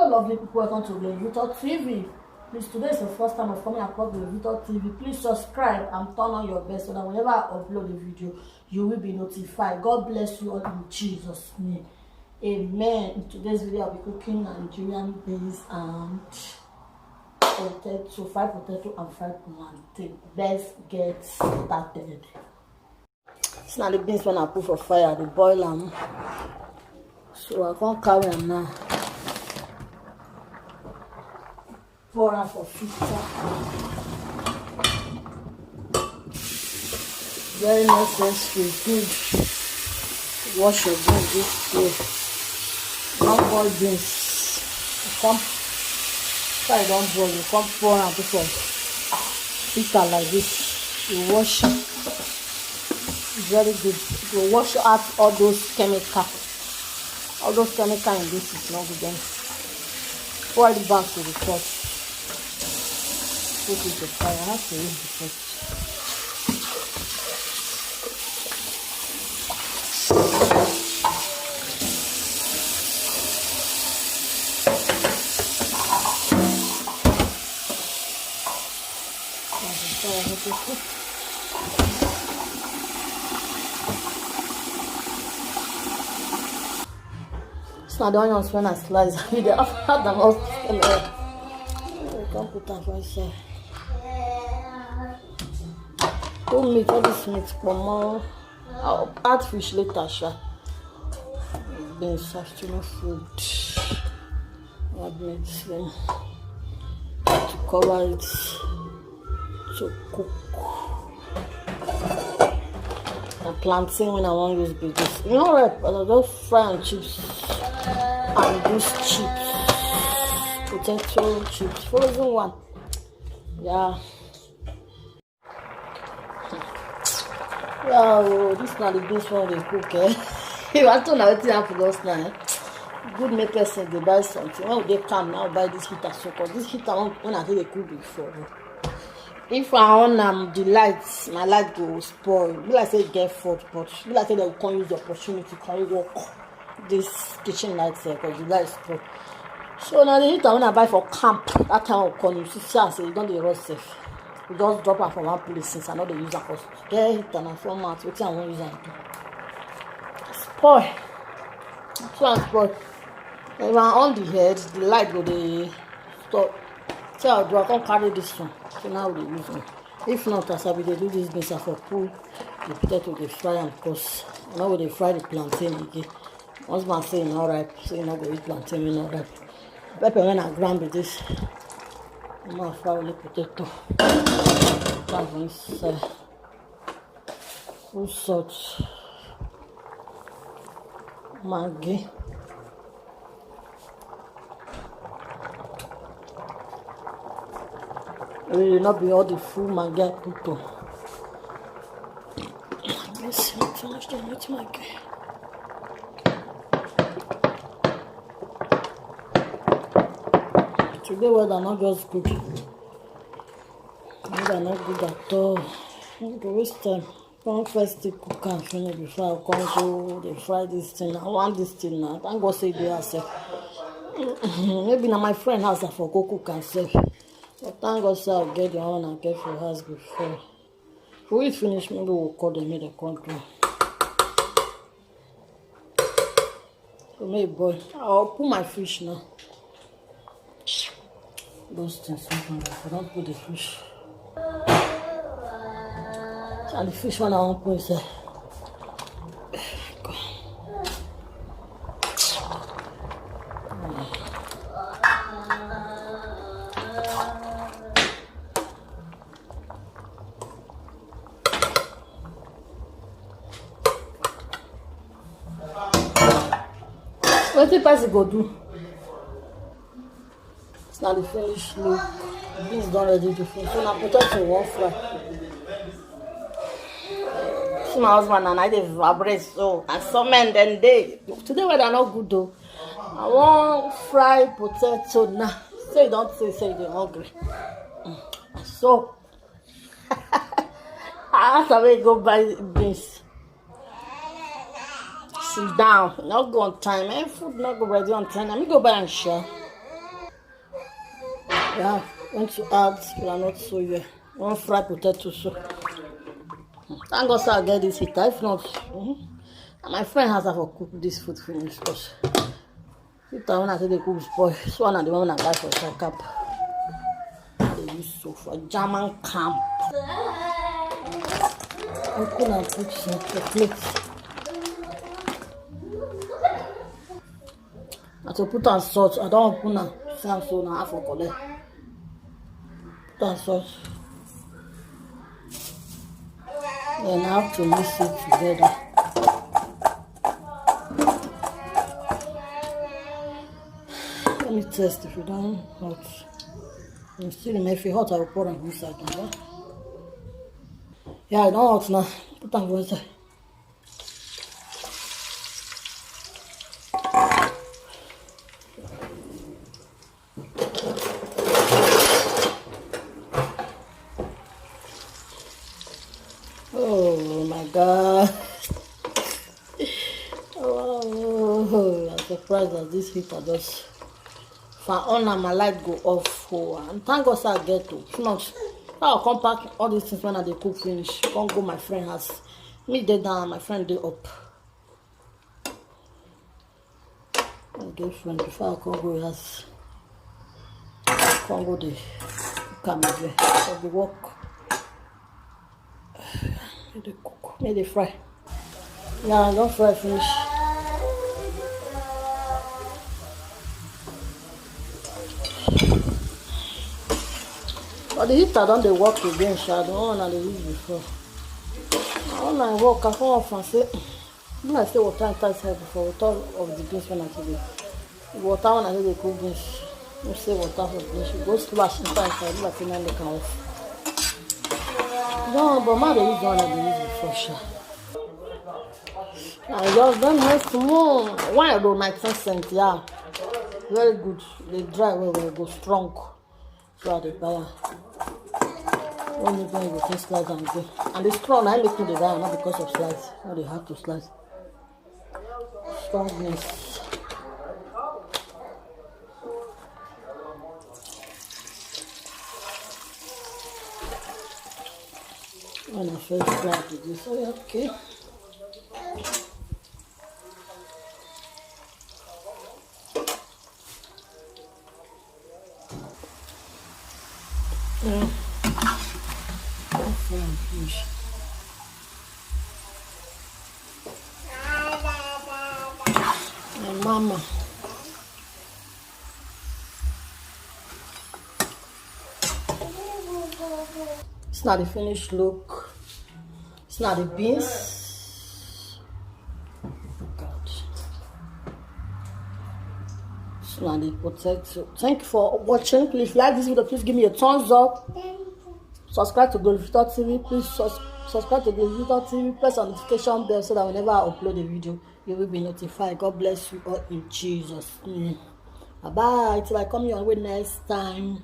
Hello lovely people, welcome to Glovitor TV. Please, today is the first time of coming across Glovitor TV. Please subscribe and turn on your bell so that whenever I upload a video, you will be notified. God bless you all in Jesus' name. Amen. In today's video, I'll be cooking Nigerian beans and potato, fried potato and fried plantain. Let's get started. It's not the beans when I put for fire, they boil them. So I can't carry them now. Pour them for filter. Very necessary. Good. Wash your beans this way. Don't boil beans. You come. Try don't boil. You come pour them for filter like this. You wash it. Very good. You wash out all those chemicals. All those chemicals in this is not good. Then pour it back to the pot. Put it to fire. I have to use the pot. It's not the onions when I slice. After them all, you can put that right side. Put meat, all this meat for more. I'll add fish later, sure. Beans, afternoon food. Add meat then to cover it to cook. And plantain when I want to use this. You know what? But I just fry and chips and these chips, potato chips, frozen one. Yeah. Wow, this is not the best one they cook. Eh? If I don't know what happened last night. Good makers say they buy something. When they come now buy this heater so called this heater when I think they cook before. If I on the lights, my light go spoil. Be like say get fault, but be like say they can't use the opportunity to carry work this kitchen lights because the light spoil. So now the heater when I buy for camp, that time will come. You see, say you don't the rust safe. You just drop her from one place since I know they use her for get heater and format. What I won't use her do. Spoil. So I spoil. If I on the head, the light go the stop. So I do I can't carry this one. So now they use them. If not, as I will do this beans, I for pull the potato they fry and because now they fry the plantain again. Once man say not ripe, so you not go eat plantain when not ripe. Pepper when I grind with this, I'm gonna fry the potato. That inside. Full salt, Maggi. It will not be all the full Maggi I put on. Let's see how much they need Maggi. Today weather not just good. Weather not good at all. I'm going to waste time. Come first to cook and finish before I come so they fry this thing. I want this thing now. Thank God say they are safe. Maybe now my friend has a for go cook and save. But thank God say I'll get your own and get for house before. If we finish, maybe we'll call them in the country. So maybe boy, I'll put my fish now. Those things sometimes I don't put the fish. And the fish one I won't put inside. What the person go do? It's not the finished look. The beans done ready to finish. So now potato one fry. See my husband and I they vibrate so and some men then they today weather not good though. I want fried potato now. Say don't say they're hungry. So I have to go buy beans. Sit down, not go on time. Food not go ready on time. Let me go buy and share. Yeah, want to add granite soya, one fried potato soup. Thank God I get this heater. If not, my friend has to cook this food finish because heater when I say they cook spoil. So one of the one I buy for Shakap. They use so for German camp. Open and put some chocolate. I to put on salt. I don't open and sand so now I for collect. Put on salt. Then I have to mix it together. Let me test if it don't hot. I'm still if it hot, I will pour it inside. Okay? Yeah, it don't hot now. Put it inside. Oh my God. Oh, I'm surprised that this heater just if I on and my light go off. Oh, and thank God I get to. If not, I'll come back all these things when I cook finish. Can't go my friend house. Me dey down, my friend dey up. My girlfriend before I can't go house. Can't go there. Come here. I'll be work. May they cook. May they fry. Yeah, don't fry finish. But the heater don't they work again, I don't want to use before. When I work, I come off and say, when I say water inside here before, water of the beans when I say the water when I say the cook beans, you say water for beans, you go splash inside, like you know they can off. No, but my they use one I use before, sure. I just don't have small. Why though 19 cents, yeah. Very good. They dry well, they go strong. So they buy. When you go, you can slice and go. And the strong, I make the dry, not because of slice. No, they have to slice. Strongness. When I first started this, okay. Yeah. My mama. It's not the finished look. It's not the beans. God. It's not the potato. Thank you for watching. Please, if you like this video, please give me a thumbs up. Subscribe to Glorifitor TV. Please subscribe to Glorifitor TV. Press the notification bell so that whenever I upload a video, you will be notified. God bless you all in Jesus' name. Bye bye. Till I come your way next time.